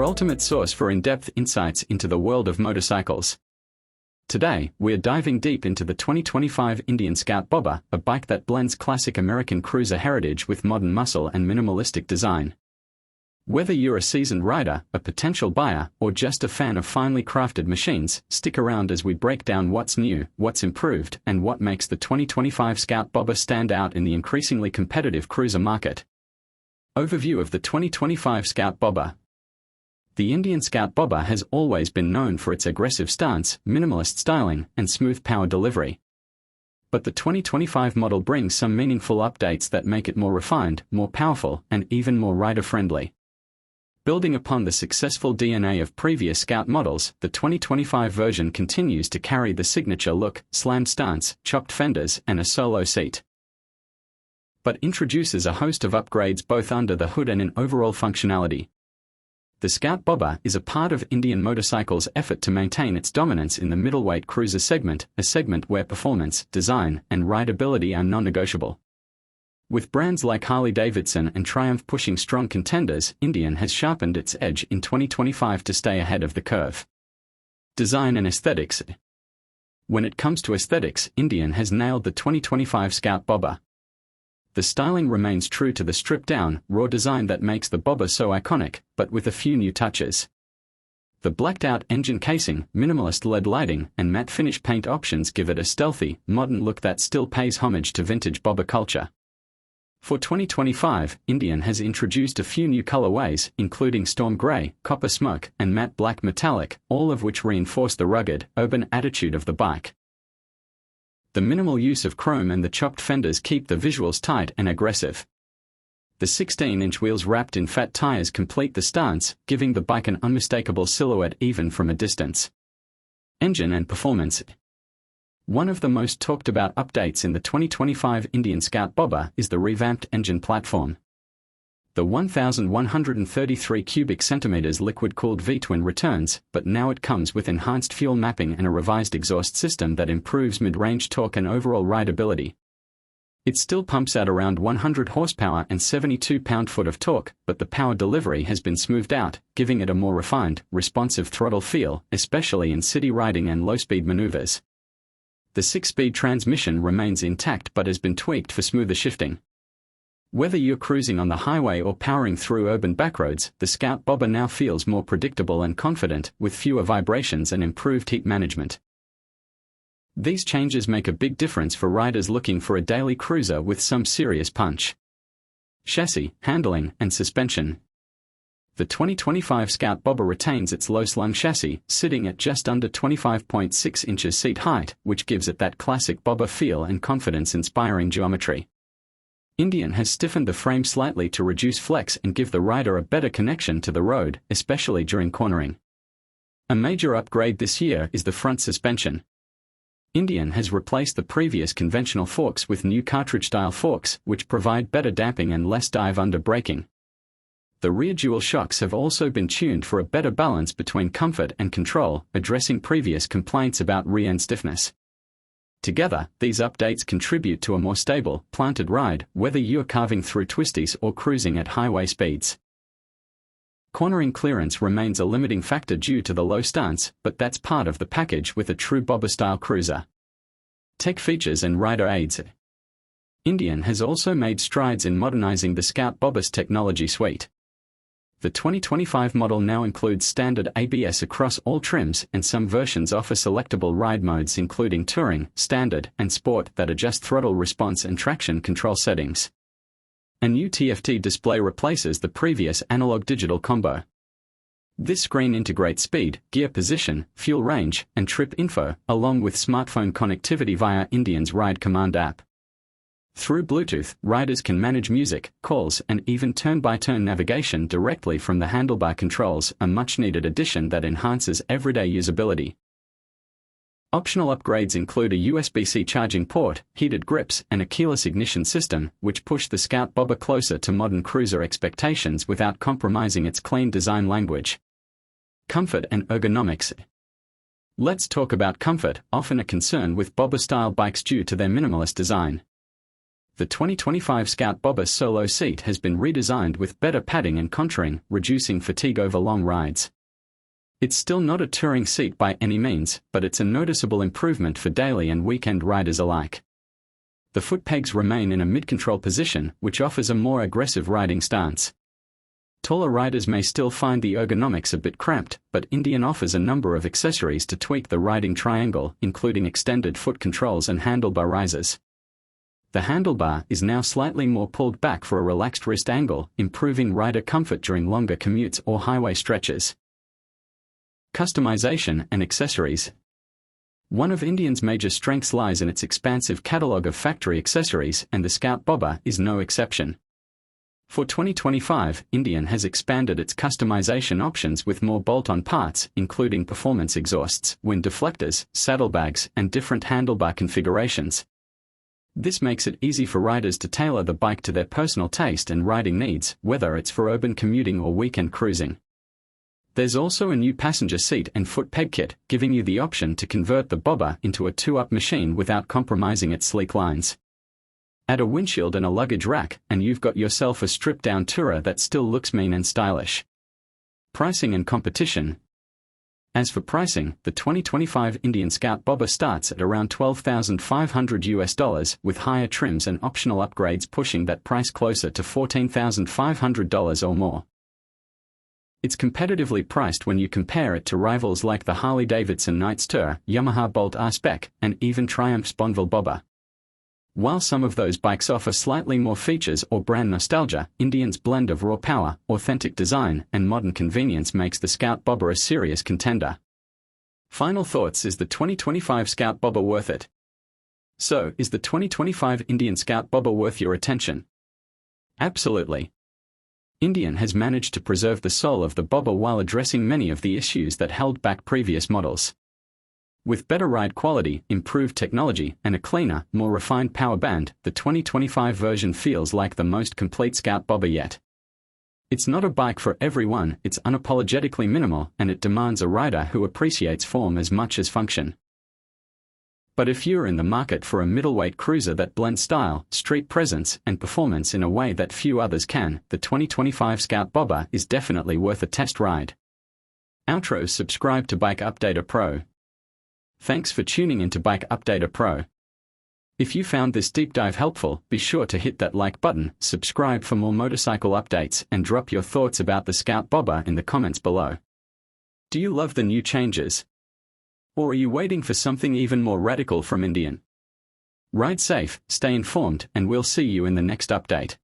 ultimate source for in-depth insights into the world of motorcycles. Today, we're diving deep into the 2025 Indian Scout Bobber, a bike that blends classic American cruiser heritage with modern muscle and minimalistic design. Whether you're a seasoned rider, a potential buyer, or just a fan of finely crafted machines, stick around as we break down what's new, what's improved, and what makes the 2025 Scout Bobber stand out in the increasingly competitive cruiser market. Overview of the 2025 Scout Bobber. The Indian Scout Bobber has always been known for its aggressive stance, minimalist styling, and smooth power delivery. But the 2025 model brings some meaningful updates that make it more refined, more powerful, and even more rider-friendly. Building upon the successful DNA of previous Scout models, the 2025 version continues to carry the signature look, slammed stance, chopped fenders, and a solo seat. But introduces a host of upgrades both under the hood and in overall functionality. The Scout Bobber is a part of Indian Motorcycle's effort to maintain its dominance in the middleweight cruiser segment, a segment where performance, design, and rideability are non-negotiable. With brands like Harley Davidson and Triumph pushing strong contenders, Indian has sharpened its edge in 2025 to stay ahead of the curve. Design and aesthetics. When it comes to aesthetics, Indian has nailed the 2025 Scout Bobber. The styling remains true to the stripped-down, raw design that makes the Bobber so iconic, but with a few new touches. The blacked-out engine casing, minimalist LED lighting, and matte finish paint options give it a stealthy, modern look that still pays homage to vintage Bobber culture. For 2025, Indian has introduced a few new colorways, including Storm Grey, Copper Smoke, and Matte Black Metallic, all of which reinforce the rugged, urban attitude of the bike. The minimal use of chrome and the chopped fenders keep the visuals tight and aggressive. The 16-inch wheels wrapped in fat tires complete the stance, giving the bike an unmistakable silhouette even from a distance. Engine and performance. One of the most talked about updates in the 2025 Indian Scout Bobber is the revamped engine platform. The 1,133 cubic centimeters liquid-cooled V-twin returns, but now it comes with enhanced fuel mapping and a revised exhaust system that improves mid-range torque and overall rideability. It still pumps out around 100 horsepower and 72 pound-foot of torque, but the power delivery has been smoothed out, giving it a more refined, responsive throttle feel, especially in city riding and low-speed maneuvers. The 6-speed transmission remains intact but has been tweaked for smoother shifting. Whether you're cruising on the highway or powering through urban backroads, the Scout Bobber now feels more predictable and confident, with fewer vibrations and improved heat management. These changes make a big difference for riders looking for a daily cruiser with some serious punch. Chassis, handling, and suspension. The 2025 Scout Bobber retains its low-slung chassis, sitting at just under 25.6 inches seat height, which gives it that classic Bobber feel and confidence-inspiring geometry. Indian has stiffened the frame slightly to reduce flex and give the rider a better connection to the road, especially during cornering. A major upgrade this year is the front suspension. Indian has replaced the previous conventional forks with new cartridge-style forks, which provide better damping and less dive-under braking. The rear dual shocks have also been tuned for a better balance between comfort and control, addressing previous complaints about rear-end stiffness. Together, these updates contribute to a more stable, planted ride, whether you're carving through twisties or cruising at highway speeds. Cornering clearance remains a limiting factor due to the low stance, but that's part of the package with a true Bobber-style cruiser. Tech features and rider aids. Indian has also made strides in modernizing the Scout Bobber's technology suite. The 2025 model now includes standard ABS across all trims, and some versions offer selectable ride modes including Touring, Standard, and Sport that adjust throttle response and traction control settings. A new TFT display replaces the previous analog-digital combo. This screen integrates speed, gear position, fuel range, and trip info, along with smartphone connectivity via Indian's Ride Command app. Through Bluetooth, riders can manage music, calls, and even turn-by-turn navigation directly from the handlebar controls, a much-needed addition that enhances everyday usability. Optional upgrades include a USB-C charging port, heated grips, and a keyless ignition system, which push the Scout Bobber closer to modern cruiser expectations without compromising its clean design language. Comfort and ergonomics. Let's talk about comfort, often a concern with Bobber-style bikes due to their minimalist design. The 2025 Scout Bobber Solo seat has been redesigned with better padding and contouring, reducing fatigue over long rides. It's still not a touring seat by any means, but it's a noticeable improvement for daily and weekend riders alike. The foot pegs remain in a mid-control position, which offers a more aggressive riding stance. Taller riders may still find the ergonomics a bit cramped, but Indian offers a number of accessories to tweak the riding triangle, including extended foot controls and handlebar risers. The handlebar is now slightly more pulled back for a relaxed wrist angle, improving rider comfort during longer commutes or highway stretches. Customization and accessories. One of Indian's major strengths lies in its expansive catalogue of factory accessories, and the Scout Bobber is no exception. For 2025, Indian has expanded its customization options with more bolt-on parts, including performance exhausts, wind deflectors, saddlebags, and different handlebar configurations. This makes it easy for riders to tailor the bike to their personal taste and riding needs, whether it's for urban commuting or weekend cruising. There's also a new passenger seat and foot peg kit, giving you the option to convert the Bobber into a two-up machine without compromising its sleek lines. Add a windshield and a luggage rack, and you've got yourself a stripped-down tourer that still looks mean and stylish. Pricing and competition. As for pricing, the 2025 Indian Scout Bobber starts at around $12,500 with higher trims and optional upgrades pushing that price closer to $14,500 or more. It's competitively priced when you compare it to rivals like the Harley Davidson Nightster, Yamaha Bolt R-Spec, and even Triumph's Bonneville Bobber. While some of those bikes offer slightly more features or brand nostalgia, Indian's blend of raw power, authentic design, and modern convenience makes the Scout Bobber a serious contender. Final thoughts: is the 2025 Scout Bobber worth it? So, is the 2025 Indian Scout Bobber worth your attention? Absolutely. Indian has managed to preserve the soul of the Bobber while addressing many of the issues that held back previous models. With better ride quality, improved technology, and a cleaner, more refined power band, the 2025 version feels like the most complete Scout Bobber yet. It's not a bike for everyone, it's unapologetically minimal, and it demands a rider who appreciates form as much as function. But if you're in the market for a middleweight cruiser that blends style, street presence, and performance in a way that few others can, the 2025 Scout Bobber is definitely worth a test ride. Outro: subscribe to Bike Updater Pro. Thanks for tuning into Bike Updater Pro. If you found this deep dive helpful, be sure to hit that like button, subscribe for more motorcycle updates, and drop your thoughts about the Scout Bobber in the comments below. Do you love the new changes? Or are you waiting for something even more radical from Indian? Ride safe, stay informed, and we'll see you in the next update.